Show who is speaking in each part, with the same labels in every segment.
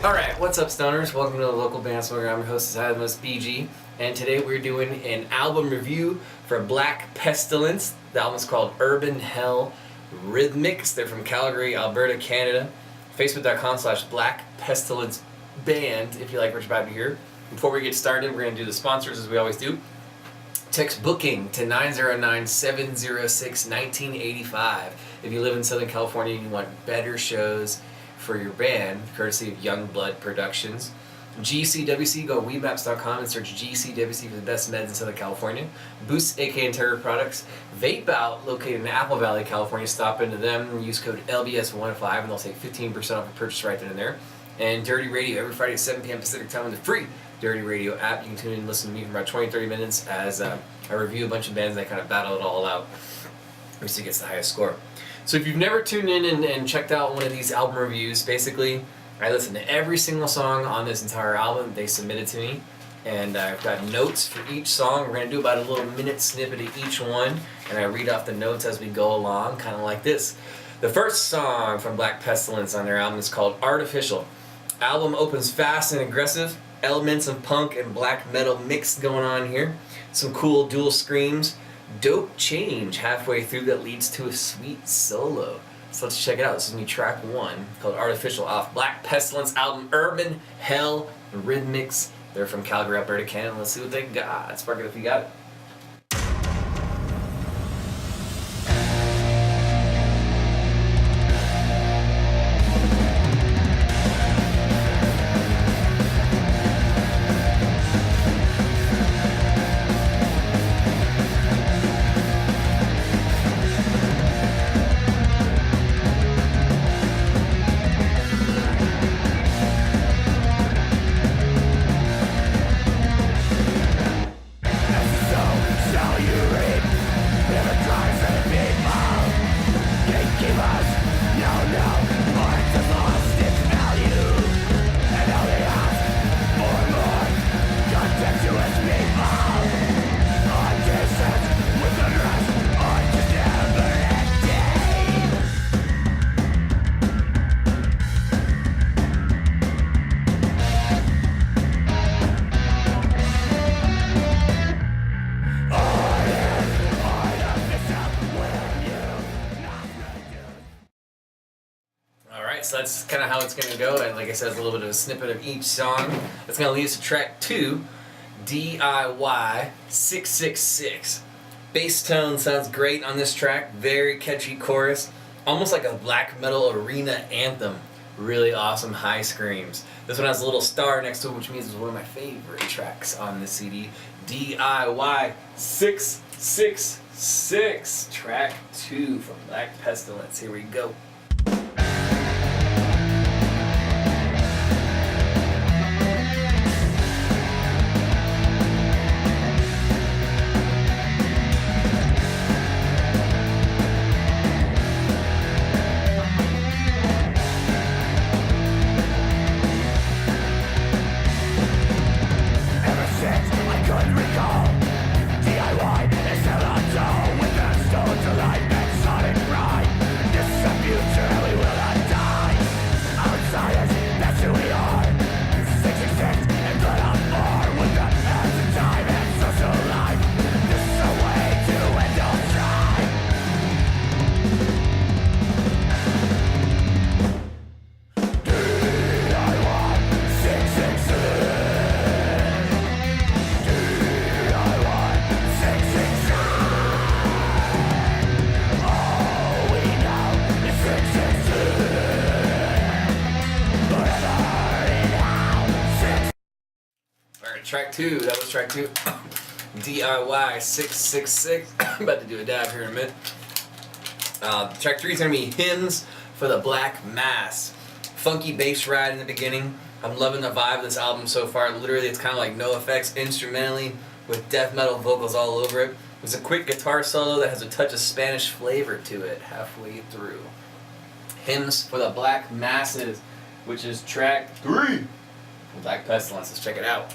Speaker 1: Alright, what's up, stoners? Welcome to the local band Smokeout. I'm your host, BG, and today we're doing an album review for Black Pestilence. The album's called Urban Hell Rhythmics. They're from Calgary, Alberta, Canada. Facebook.com/Black Pestilence Band if you like what you're about to hear. Before we get started, we're going to do the sponsors as we always do. Text booking to 909-706-1985 if you live in Southern California and you want better shows for your band, courtesy of Youngblood Productions. GCWC, go to weedmaps.com and search GCWC for the best meds in Southern California. Boost, AK and Terror Products. Vape Out, located in Apple Valley, California. Stop into them and use code LBS105 and they'll take 15% off your purchase right then and there. And Dirty Radio, every Friday at 7 p.m. Pacific Time on the free Dirty Radio app. You can tune in and listen to me for about 20-30 minutes as I review a bunch of bands and I kind of battle it all out. Who gets the highest score. So if you've never tuned in and checked out one of these album reviews, basically I listen to every single song on this entire album they submitted to me, and I've got notes for each song. We're going to do about a little minute snippet of each one, and I read off the notes as we go along, kind of like this. The first song from Black Pestilence on their album is called Artificial. Album opens fast and aggressive, elements of punk and black metal mixed going on here. Some cool dual screams. Dope change halfway through that leads to a sweet solo. So let's check it out. This is me track 1 called Artificial off Black Pestilence album Urban Hell Rhythmics. They're from Calgary, Alberta, Canada. Let's see what they got. Spark it if you got it. So that's kind of how it's going to go, and like I said, it's a little bit of a snippet of each song. That's going to lead us to track 2, DIY 666. Bass tone sounds great on this track, very catchy chorus, almost like a black metal arena anthem. Really awesome high screams. This one has a little star next to it, which means it's one of my favorite tracks on the CD. DIY 666, track 2 from Black Pestilence. Here we go. Track 2, that was track 2. DIY 666. I'm about to do a dab here in a minute. Track 3 is going to be Hymns for the Black Mass. Funky bass ride in the beginning. I'm loving the vibe of this album so far. Literally, it's kind of like no effects instrumentally with death metal vocals all over it. There's a quick guitar solo that has a touch of Spanish flavor to it halfway through. Hymns for the Black Masses, which is track 3 from Black Pestilence. Let's check it out.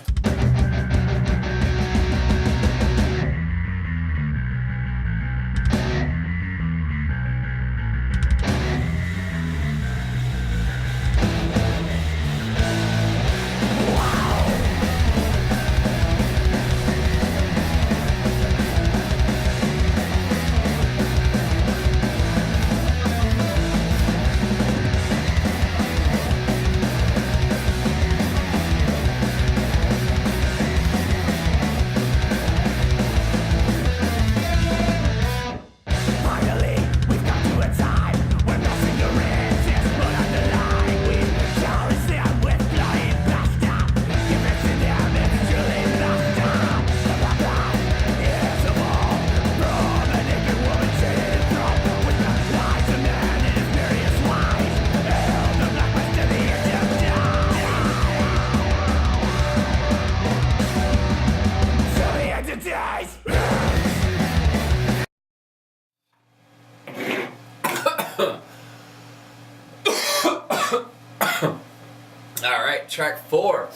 Speaker 1: right, track 4,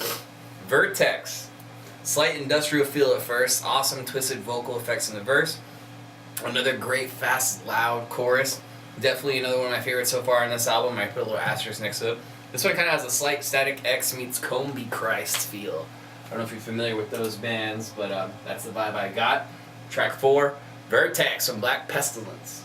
Speaker 1: Vertex. Slight industrial feel at first, awesome twisted vocal effects in the verse. Another great, fast, loud chorus. Definitely another one of my favorites so far on this album. I put a little asterisk next to it. This one kind of has a slight Static X meets Combi Christ feel. I don't know if you're familiar with those bands, but that's the vibe I got. Track 4, Vertex from Black Pestilence.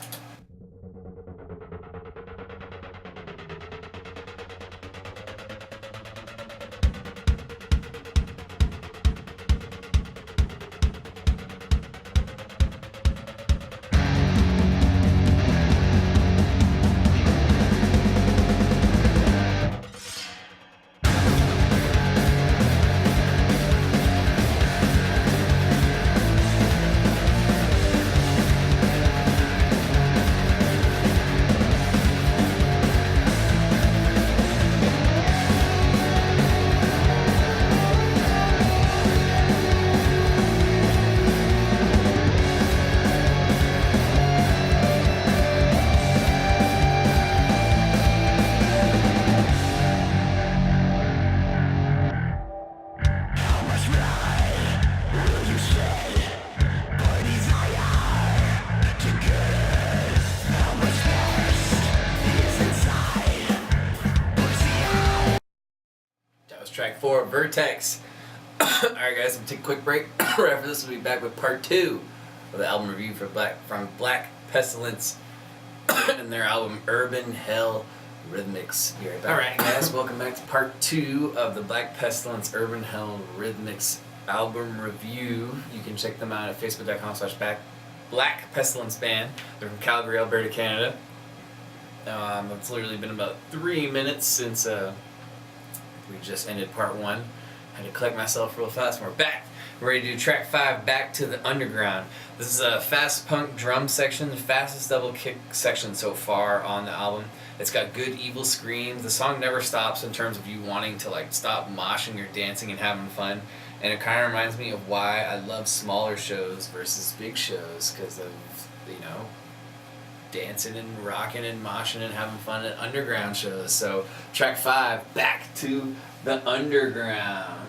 Speaker 1: Track 4, Vertex. Alright guys, I'm gonna take a quick break. Right after this, we'll be back with part 2 of the album review from Black Pestilence and their album Urban Hell Rhythmics. Be right back. Alright guys, welcome back to part 2 of the Black Pestilence Urban Hell Rhythmics album review. You can check them out at facebook.com/Black Pestilence Band. They're from Calgary, Alberta, Canada. It's literally been about 3 minutes since we just ended part 1. Had to collect myself real fast. We're back. We're ready to do track 5, Back to the Underground. This is a fast punk drum section, the fastest double kick section so far on the album. It's got good evil screams. The song never stops in terms of you wanting to like stop moshing or dancing and having fun. And it kind of reminds me of why I love smaller shows versus big shows, because of, you know, dancing and rocking and moshing and having fun at underground shows. So track 5, Back to the Underground.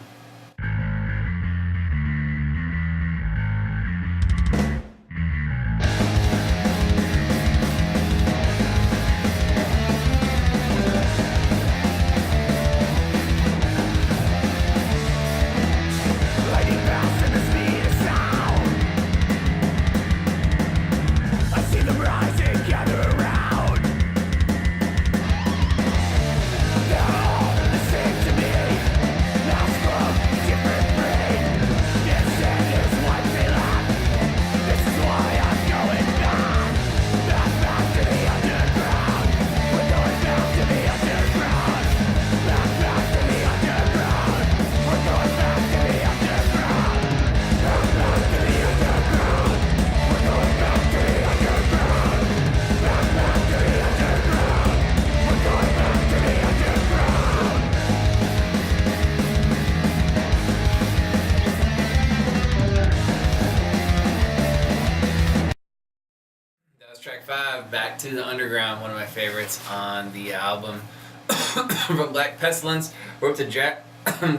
Speaker 1: Track 5, Back to the Underground, one of my favorites on the album. From Black Pestilence, we're up to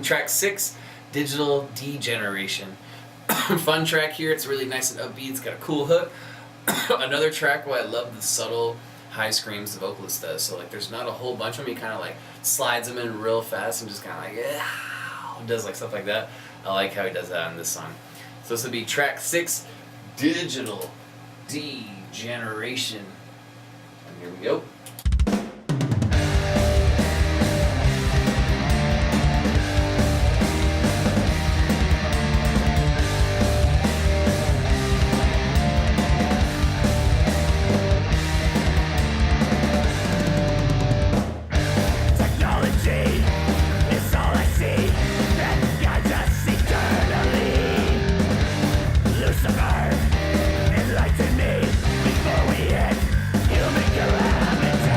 Speaker 1: track 6, Digital Degeneration. Fun track here, it's really nice and upbeat, it's got a cool hook. Another track where I love the subtle high screams the vocalist does. So like there's not a whole bunch of them, he kind of like slides them in real fast and just kind of like, does like stuff like that. I like how he does that on this song. So this will be track 6, Digital Degeneration. And here we go.
Speaker 2: Enlighten me before we hit human calamity.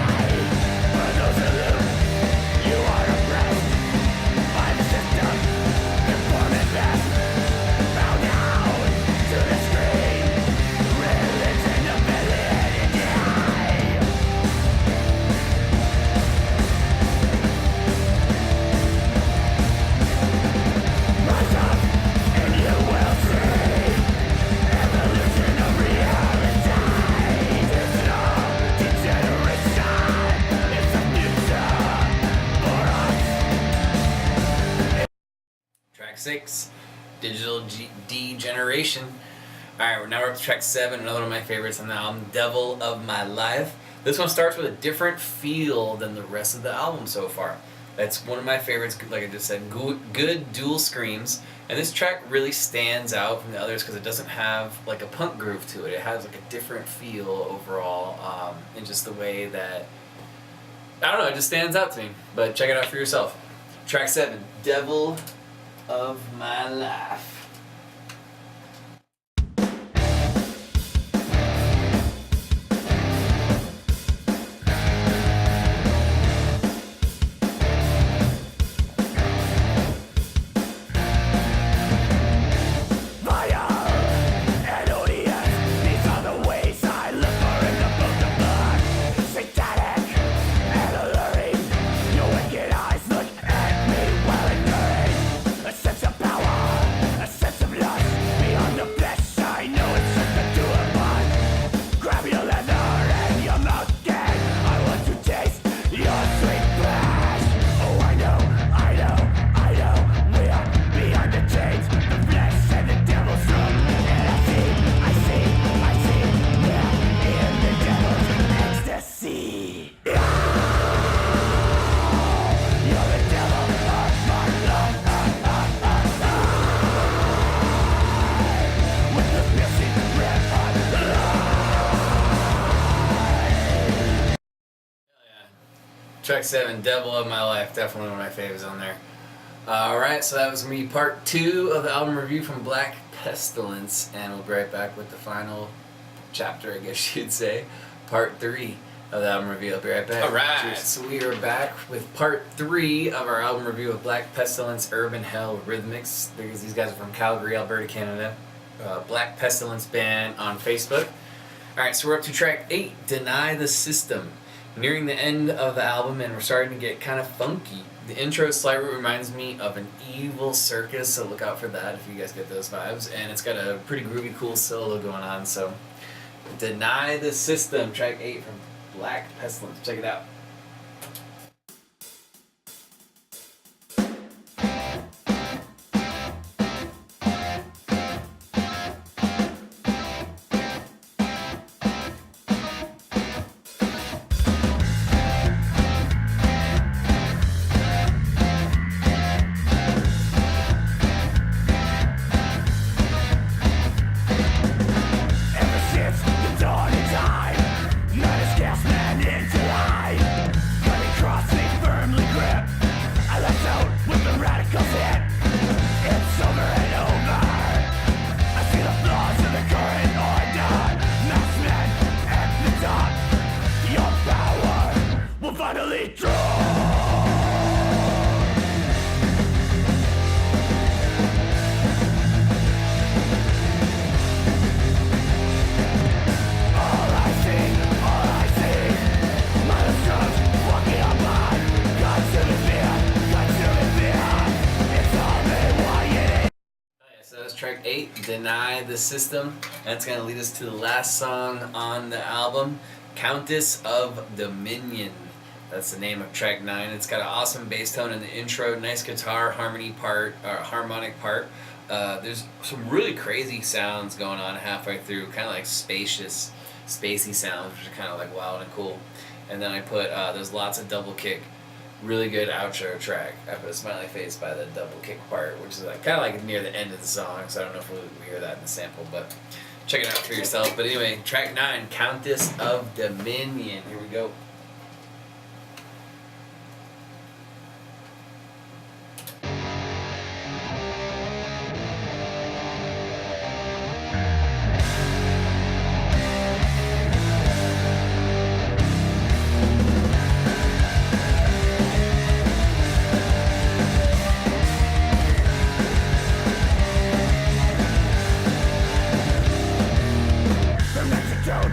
Speaker 1: 6, Digital Degeneration. Alright, now we're up to track 7, another one of my favorites on the album, Devil of My Life. This one starts with a different feel than the rest of the album so far. That's one of my favorites, like I just said, good dual screams. And this track really stands out from the others because it doesn't have like a punk groove to it. It has like a different feel overall, in just the way that, I don't know, it just stands out to me. But check it out for yourself. Track 7, Devil of My Life. Track 7, Devil of My Life, definitely one of my faves on there. Alright, so that was going to be part 2 of the album review from Black Pestilence, and we'll be right back with the final chapter, I guess you'd say, part 3 of the album review. I'll be right back. Alright, so we are back with part 3 of our album review of Black Pestilence, Urban Hell Rhythmics. These guys are from Calgary, Alberta, Canada. Black Pestilence band on Facebook. Alright, so we're up to track 8, Deny the System. Nearing the end of the album, and we're starting to get kind of funky. The intro slightly reminds me of an evil circus, so look out for that if you guys get those vibes. And it's got a pretty groovy, cool solo going on. So, Deny the System, track 8 from Black Pestilence. Check it out. Track 8, Deny the System. That's going to lead us to the last song on the album, Countess of Dominion. That's the name of track 9. It's got an awesome bass tone in the intro, nice guitar harmonic part. There's some really crazy sounds going on halfway through, kind of like spacey sounds, which are kind of like wild and cool. And then I put, there's lots of double kick. Really good outro track. I put a smiley face by the double kick part, which is like kind of like near the end of the song, so I don't know if we hear that in the sample, but check it out for yourself. But anyway, track 9, Countess of Dominion. Here we go.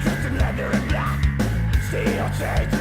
Speaker 2: Dressed in leather and black, steel chains.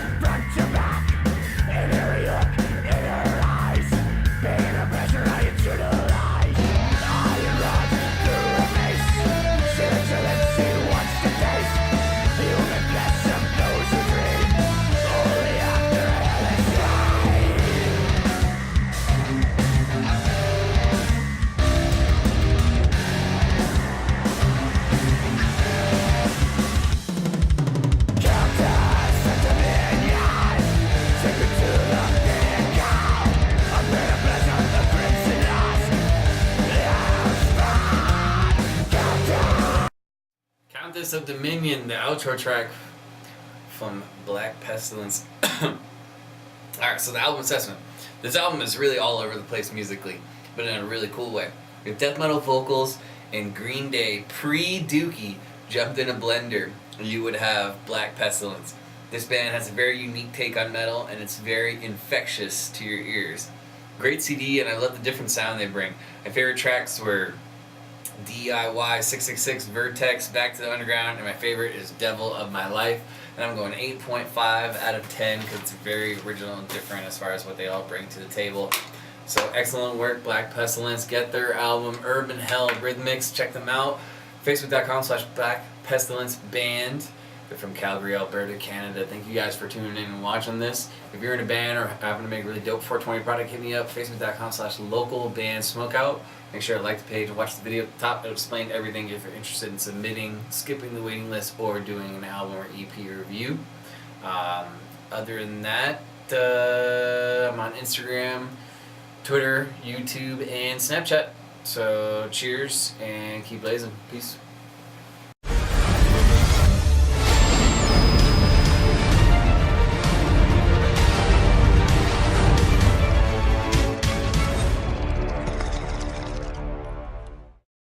Speaker 1: Countess of Dominion, the outro track from Black Pestilence. Alright, so the album assessment. This album is really all over the place musically, but in a really cool way. With death metal vocals and Green Day pre-Dookie jumped in a blender, you would have Black Pestilence. This band has a very unique take on metal, and it's very infectious to your ears. Great CD, and I love the different sound they bring. My favorite tracks were DIY, 666, Vertex, Back to the Underground, and my favorite is Devil of My Life. And I'm going 8.5 out of 10 because it's very original and different as far as what they all bring to the table. So excellent work, Black Pestilence. Get their album Urban Hell Rhythmics. Check them out. Facebook.com/Black Pestilence Band. They're from Calgary, Alberta, Canada. Thank you guys for tuning in and watching this. If you're in a band or happen to make a really dope 420 product, hit me up. Facebook.com/local band Smokeout. Make sure to like the page and watch the video at the top. It'll explain everything if you're interested in submitting, skipping the waiting list, or doing an album or EP review. Other than that, I'm on Instagram, Twitter, YouTube, and Snapchat. So cheers and keep blazing. Peace.